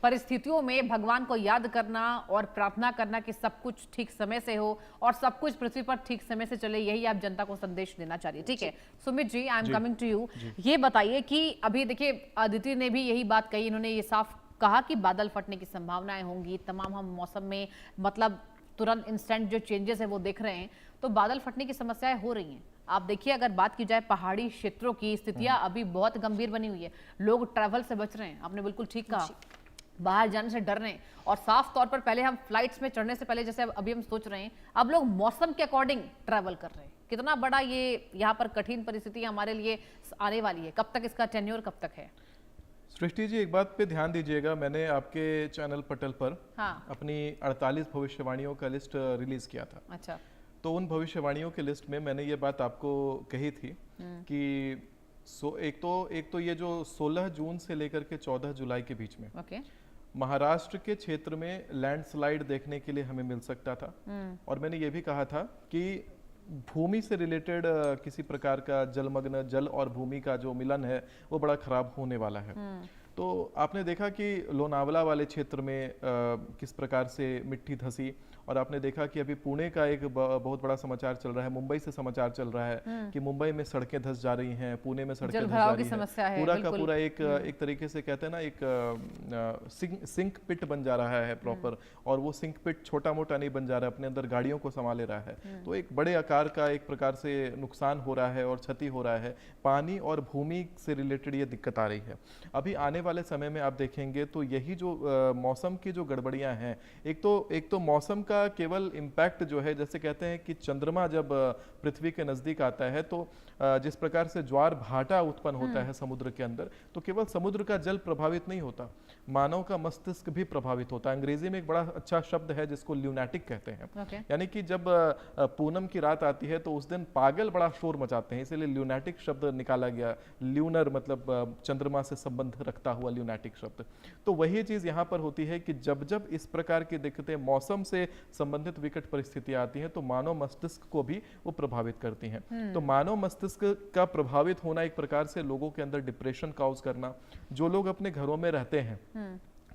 परिस्थितियों में भगवान को याद करना और प्रार्थना करना कि सब कुछ ठीक समय से हो और सब कुछ पृथ्वी पर ठीक समय से चले, यही आप जनता को संदेश देना चाहिए। ठीक है Sumit ji, I am coming to you. ये बताइए कि अभी देखिए अदिति ने भी यही बात कही, इन्होंने ये साफ कहा कि बादल फटने की संभावनाएं होंगी, तमाम हम मौसम में मतलब तुरंत इंस्टेंट जो चेंजेस है वो देख रहे हैं, तो बादल फटने की समस्याएं हो रही हैं। आप देखिए अगर बात की जाए पहाड़ी क्षेत्रों की, स्थितियां अभी बहुत गंभीर बनी हुई है, लोग ट्रैवल से बच रहे हैं, आपने बिल्कुल ठीक कहा, बाहर जाने से डर रहे हैं। और साफ तौर पर पहले हम फ्लाइट्स में चढ़ने से पहले जैसे अभी हम सोच रहे हैं, अब लोग मौसम के अकॉर्डिंग ट्रैवल कर रहे हैं। कितना बड़ा ये यहाँ पर कठिन परिस्थिति हमारे लिए आने वाली है, कब तक इसका टेन्योर कब तक है? सृष्टि जी, एक बात पे ध्यान दीजिएगा, मैंने आपके चैनल पटल पर अपनी 48 भविष्यवाणियों का लिस्ट रिलीज किया था। अच्छा। तो उन भविष्यवाणियों के लिस्ट में मैंने ये बात आपको कही थी कि एक तो ये जो 16 जून से लेकर के 14 जुलाई के बीच में महाराष्ट्र के क्षेत्र में लैंडस्लाइड देखने के लिए हमें मिल सकता था। और मैंने ये भी कहा था कि भूमि से रिलेटेड किसी प्रकार का जलमग्न जल और भूमि का जो मिलन है वो बड़ा खराब होने वाला है। तो आपने देखा कि लोनावला वाले क्षेत्र में किस प्रकार से मिट्टी धंसी, और आपने देखा कि अभी पुणे का एक बहुत बड़ा समाचार चल रहा है, मुंबई से समाचार चल रहा है कि मुंबई में सड़कें धंस जा रही हैं, पुणे में सड़कें धंस जा रही हैं, पूरा का पूरा एक तरीके से कहते हैं ना, एक सिंक पिट बन जा रहा है प्रॉपर। और वो सिंक पिट छोटा मोटा नहीं बन जा रहा है, अपने अंदर गाड़ियों को संभाल ले रहा है। तो एक बड़े आकार का एक प्रकार से नुकसान हो रहा है और क्षति हो रहा है, पानी और भूमि से रिलेटेड ये दिक्कत आ रही है। अभी आने वाले समय में आप देखेंगे तो यही जो मौसम की जो गड़बड़ियां हैं, एक तो मौसम का केवल इम्पैक्ट जो है, जैसे कहते हैं कि चंद्रमा जब पृथ्वी के नजदीक आता है तो जिस प्रकार से ज्वार भाटा उत्पन्न होता है समुद्र के अंदर, तो केवल समुद्र का जल प्रभावित नहीं होता, मानव का मस्तिष्क भी प्रभावित होता है। अंग्रेजी में एक बड़ा अच्छा शब्द है जिसको ल्यूनैटिक कहते हैं। यानी कि जब पूनम की रात आती है तो उस दिन पागल बड़ा शोर मचाते हैं, इसीलिए ल्यूनैटिक शब्द निकाला गया। ल्यूनर मतलब चंद्रमा से संबंध रखता हुआ ल्यूनैटिक शब्द। तो वही चीज यहाँ पर होती है कि जब जब इस प्रकार की दिक्कतें, मौसम से संबंधित विकट परिस्थितियां आती हैं, तो मानव मस्तिष्क को भी वो प्रभावित करती हैं। तो मानव मस्तिष्क का प्रभावित होना एक प्रकार से लोगों के अंदर डिप्रेशन काउज करना, जो लोग अपने घरों में रहते हैं,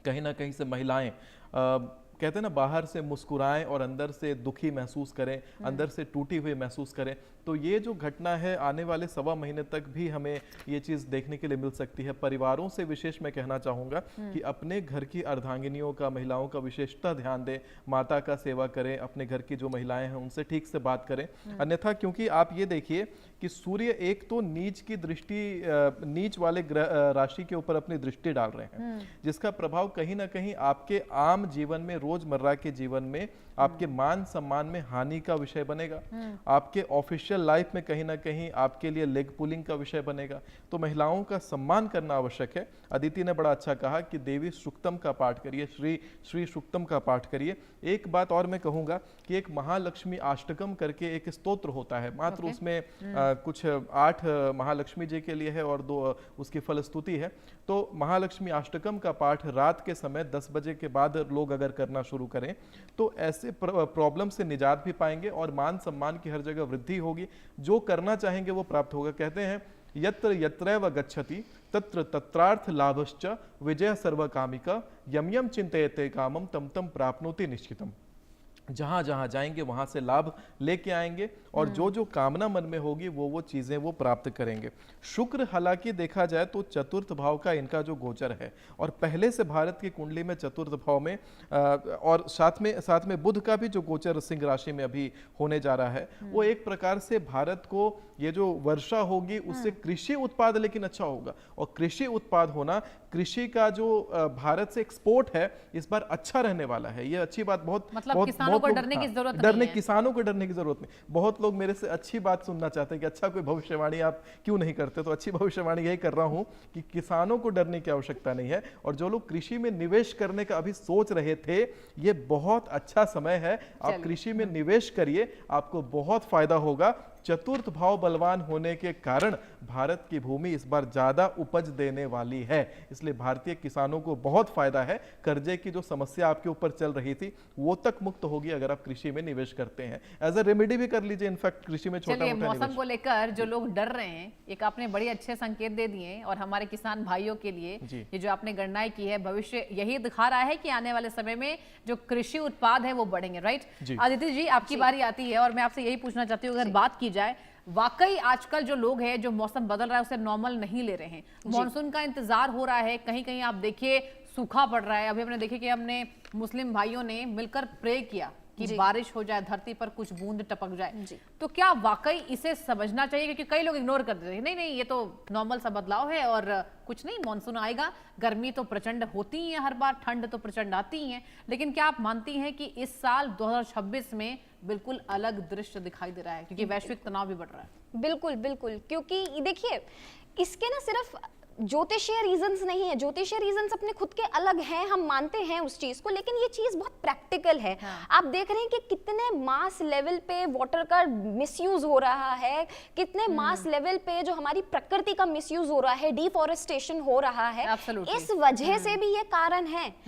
कहीं ना कहीं से महिलाएं कहते हैं ना, बाहर से मुस्कुराएं और अंदर से दुखी महसूस करें, अंदर से टूटी हुई महसूस करें। तो ये जो घटना है आने वाले 1.25 महीने तक भी हमें ये चीज देखने के लिए मिल सकती है। परिवारों से विशेष मैं कहना चाहूंगा कि अपने घर की अर्धांगिनियों का, महिलाओं का विशेषता ध्यान दें, माता का सेवा करें, अपने घर की जो महिलाएं हैं उनसे ठीक से बात करें। अन्यथा क्योंकि आप ये देखिए कि सूर्य एक तो नीच की दृष्टि, नीच वाले राशि के ऊपर अपनी दृष्टि डाल रहे हैं, जिसका प्रभाव कहीं ना कहीं आपके आम जीवन में, रोजमर्रा के जीवन में, आपके मान सम्मान में हानि का विषय बनेगा। आपके ऑफिशियल लाइफ में कहीं ना कहीं आपके लिए लेग पुलिंग का विषय बनेगा। तो महिलाओं का सम्मान करना आवश्यक है। अदिति ने बड़ा अच्छा कहा कि देवी सूक्तम का पाठ करिए, श्री सूक्तम का पाठ करिए। एक बात और मैं कहूंगा कि एक महालक्ष्मी अष्टकम करके एक स्तोत्र होता है, मात्र उसमें कुछ 8 महालक्ष्मी जी के लिए है और 2 उसकी फलस्तुति है। तो महालक्ष्मी अष्टकम का पाठ रात के समय 10 बजे के बाद लोग अगर करना शुरू करें तो ऐसे प्रॉब्लम से निजात भी पाएंगे और मान सम्मान की हर जगह वृद्धि होगी। जो करना चाहेंगे वो प्राप्त होगा। कहते हैं यत्र यत्रैव गच्छति तत्र तत्रार्थ लाभश्च विजय सर्वकामिका यम यम चिंतयते कामम तम तम प्राप्नोति निश्चितम। जहां जहां जाएंगे वहां से लाभ लेके आएंगे और जो जो कामना मन में होगी वो चीजें वो प्राप्त करेंगे। शुक्र हालांकि देखा जाए तो चतुर्थ भाव का इनका जो गोचर है, और पहले से भारत की कुंडली में चतुर्थ भाव में और साथ में बुध का भी जो गोचर सिंह राशि में अभी होने जा रहा है, वो एक प्रकार से भारत को ये जो वर्षा होगी उससे कृषि उत्पाद लेकिन अच्छा होगा। और कृषि उत्पाद होना, कृषि का जो भारत से एक्सपोर्ट है इस बार अच्छा रहने वाला है। ये अच्छी बात, किसानों को डरने की जरूरत नहीं है। किसानों को डरने की जरूरत नहीं। बहुत लोग मेरे से अच्छी बात सुनना चाहते हैं कि अच्छा कोई भविष्यवाणी आप क्यों नहीं करते, तो अच्छी भविष्यवाणी यही कर रहा हूं कि किसानों को डरने की आवश्यकता नहीं है। और जो लोग कृषि में निवेश करने का अभी सोच रहे थे, ये बहुत अच्छा समय है, आप कृषि में निवेश करिए, आपको बहुत फायदा होगा। चतुर्थ भाव बलवान होने के कारण भारत की भूमि इस बार ज्यादा उपज देने वाली है, इसलिए भारतीय किसानों को बहुत फायदा है। कर्जे की जो समस्या आपके ऊपर चल रही थी वो तक मुक्त होगी अगर आप कृषि में निवेश करते हैं। एज अ रेमेडी भी कर लीजिए इनफैक्ट कृषि में छोटा चलिए, मोटा मौसम निवेश। को लेकर जो लोग डर रहे हैं, एक आपने बड़े अच्छे संकेत दे दिए और हमारे किसान भाइयों के लिए ये जो आपने गणनाएं की है, भविष्य यही दिखा रहा है कि आने वाले समय में जो कृषि उत्पाद है वो बढ़ेंगे। राइट आदित्य जी, आपकी बारी आती है और मैं आपसे यही पूछना चाहती हूँ, अगर बात की जाए वाकई आजकल जो लोग हैं, जो मौसम बदल रहा है उसे नॉर्मल नहीं ले रहे हैं, मॉनसून का इंतजार हो रहा है, कहीं कहीं आप देखिए सूखा पड़ रहा है। अभी हमने देखे कि हमने मुस्लिम भाइयों ने मिलकर प्रे किया कि बारिश हो जाए, धरती पर कुछ बूंद टपक जाए, तो क्या वाकई इसे समझना चाहिए? क्योंकि कई लोग इग्नोर कर देते हैं, नहीं नहीं ये तो नॉर्मल सा बदलाव है और कुछ नहीं, मॉनसून आएगा। गर्मी तो प्रचंड होती ही है हर बार, ठंड तो प्रचंड आती ही है, लेकिन क्या आप मानती हैं कि इस साल 2026 में बिल्कुल अलग दृश्य दिखाई दे रहा है क्योंकि वैश्विक तनाव भी बढ़ रहा है? बिल्कुल बिल्कुल, क्योंकि देखिए इसके ना सिर्फ ज्योतिषीय रीजंस नहीं है, ज्योतिषीय रीजंस अपने खुद के अलग हैं, हम मानते हैं उस चीज को, लेकिन ये चीज बहुत प्रैक्टिकल है। आप देख रहे हैं कि कितने मास लेवल पे वाटर का मिसयूज हो रहा है, कितने मास लेवल पे जो हमारी प्रकृति का मिसयूज हो रहा है, डिफॉरेस्टेशन हो रहा है। इस वजह से भी ये कारण है